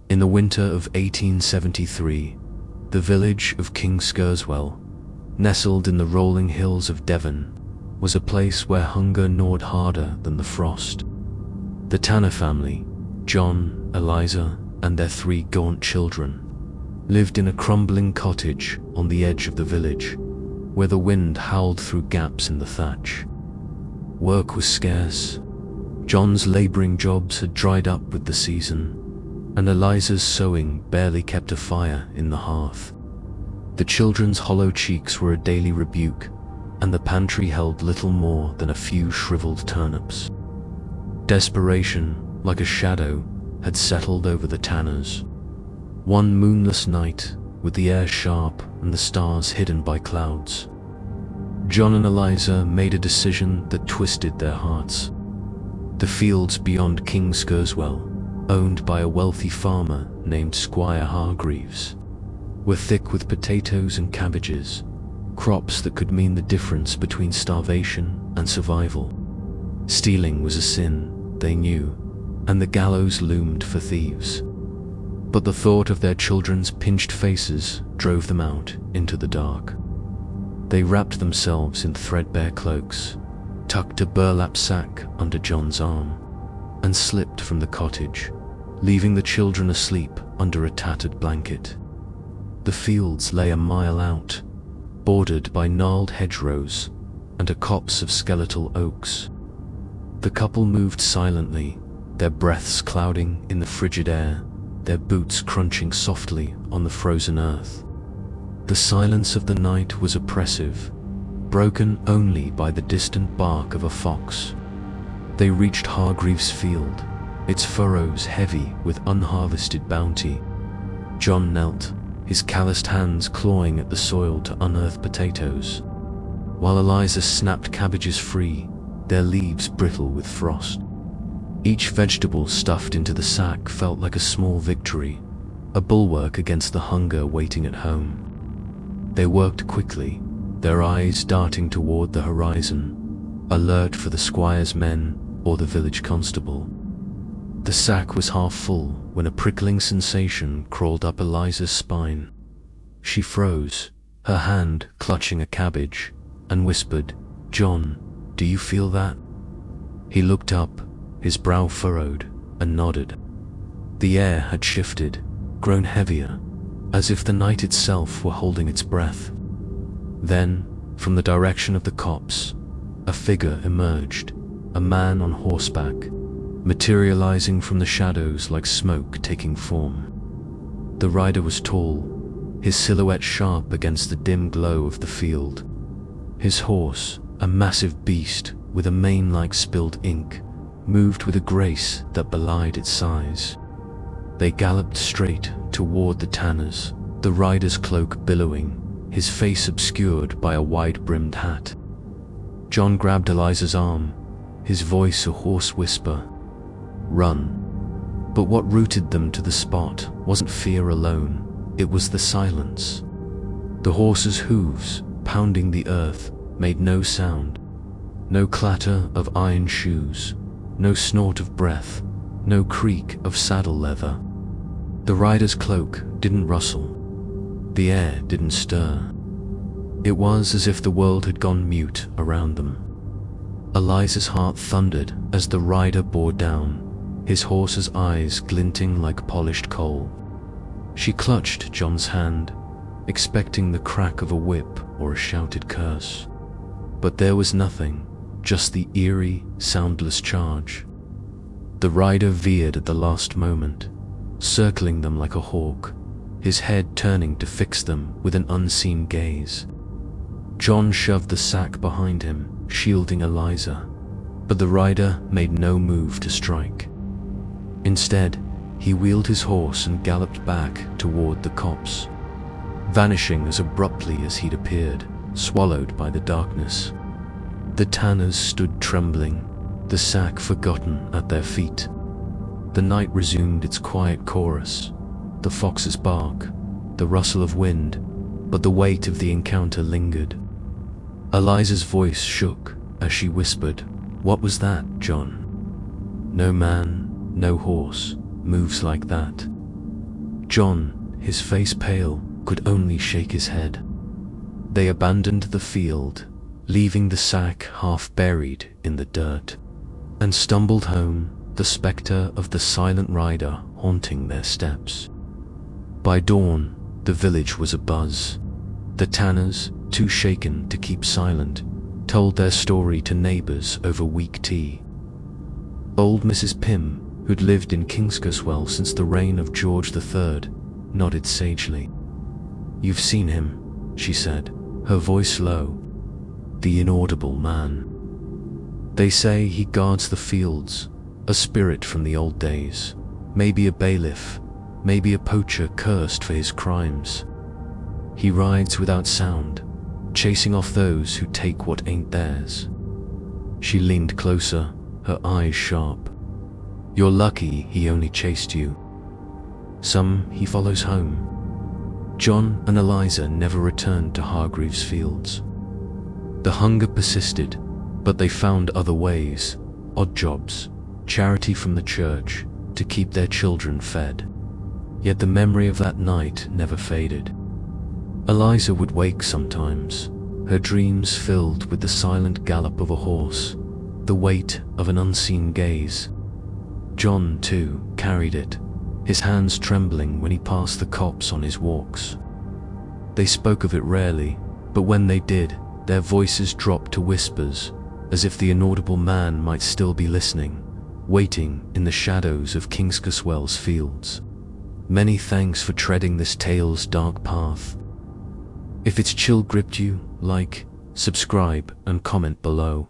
In the winter of 1873, the village of Kingskerswell, nestled in the rolling hills of Devon, was a place where hunger gnawed harder than the frost. The Tanner family, John, Eliza, and their 3 gaunt children, lived in a crumbling cottage on the edge of the village, where the wind howled through gaps in the thatch. Work was scarce. John's laboring jobs had dried up with the season, and Eliza's sewing barely kept a fire in the hearth. The children's hollow cheeks were a daily rebuke, and the pantry held little more than a few shriveled turnips. Desperation, like a shadow, had settled over the Tanners. One moonless night, with the air sharp and the stars hidden by clouds, John and Eliza made a decision that twisted their hearts. The fields beyond Kingskerswell, owned by a wealthy farmer named Squire Hargreaves, were thick with potatoes and cabbages, crops that could mean the difference between starvation and survival. Stealing was a sin, they knew, and the gallows loomed for thieves. But the thought of their children's pinched faces drove them out into the dark. They wrapped themselves in threadbare cloaks, tucked a burlap sack under John's arm, and slipped from the cottage, leaving the children asleep under a tattered blanket. The fields lay a mile out, bordered by gnarled hedgerows and a copse of skeletal oaks. The couple moved silently, their breaths clouding in the frigid air, their boots crunching softly on the frozen earth. The silence of the night was oppressive, broken only by the distant bark of a fox. They reached Hargreaves' field, its furrows heavy with unharvested bounty. John knelt, his calloused hands clawing at the soil to unearth potatoes, while Eliza snapped cabbages free, their leaves brittle with frost. Each vegetable stuffed into the sack felt like a small victory, a bulwark against the hunger waiting at home. They worked quickly, their eyes darting toward the horizon, alert for the squire's men or the village constable. The sack was half full when a prickling sensation crawled up Eliza's spine. She froze, her hand clutching a cabbage, and whispered, "John, do you feel that?" He looked up, his brow furrowed, and nodded. The air had shifted, grown heavier, as if the night itself were holding its breath. Then, from the direction of the copse, a figure emerged, a man on horseback, materializing from the shadows like smoke taking form. The rider was tall, his silhouette sharp against the dim glow of the field. His horse, a massive beast with a mane like spilled ink, moved with a grace that belied its size. They galloped straight toward the Tanners, the rider's cloak billowing, his face obscured by a wide-brimmed hat. John grabbed Eliza's arm, his voice a hoarse whisper, "Run." But what rooted them to the spot wasn't fear alone, it was the silence. The horse's hooves, pounding the earth, made no sound. No clatter of iron shoes, no snort of breath, no creak of saddle leather. The rider's cloak didn't rustle. The air didn't stir. It was as if the world had gone mute around them. Eliza's heart thundered as the rider bore down, his horse's eyes glinting like polished coal. She clutched John's hand, expecting the crack of a whip or a shouted curse. But there was nothing, just the eerie, soundless charge. The rider veered at the last moment, circling them like a hawk, his head turning to fix them with an unseen gaze. John shoved the sack behind him, shielding Eliza, but the rider made no move to strike. Instead, he wheeled his horse and galloped back toward the copse, vanishing as abruptly as he'd appeared, swallowed by the darkness. The Tanners stood trembling, the sack forgotten at their feet. The night resumed its quiet chorus, the fox's bark, the rustle of wind, but the weight of the encounter lingered. Eliza's voice shook as she whispered, "What was that, John?" "No man, no horse, moves like that." John, his face pale, could only shake his head. They abandoned the field, leaving the sack half buried in the dirt, and stumbled home, the spectre of the silent rider haunting their steps. By dawn, the village was abuzz. The tanners, too shaken to keep silent, told their story to neighbors over weak tea. Old Mrs. Pym, who'd lived in Kingskerswell since the reign of George III, nodded sagely. "You've seen him," she said, her voice low. "The inaudible man. They say he guards the fields, a spirit from the old days, maybe a bailiff, maybe a poacher cursed for his crimes. He rides without sound, chasing off those who take what ain't theirs." She leaned closer, her eyes sharp. "You're lucky he only chased you. Some he follows home." John and Eliza never returned to Hargreaves Fields. The hunger persisted, but they found other ways, odd jobs, charity from the church, to keep their children fed. Yet the memory of that night never faded. Eliza would wake sometimes, her dreams filled with the silent gallop of a horse, the weight of an unseen gaze. John, too, carried it, his hands trembling when he passed the copse on his walks. They spoke of it rarely, but when they did, their voices dropped to whispers, as if the inaudible man might still be listening, waiting in the shadows of Kingskerswell's fields. Many thanks for treading this tale's dark path. If its chill gripped you, like, subscribe, and comment below.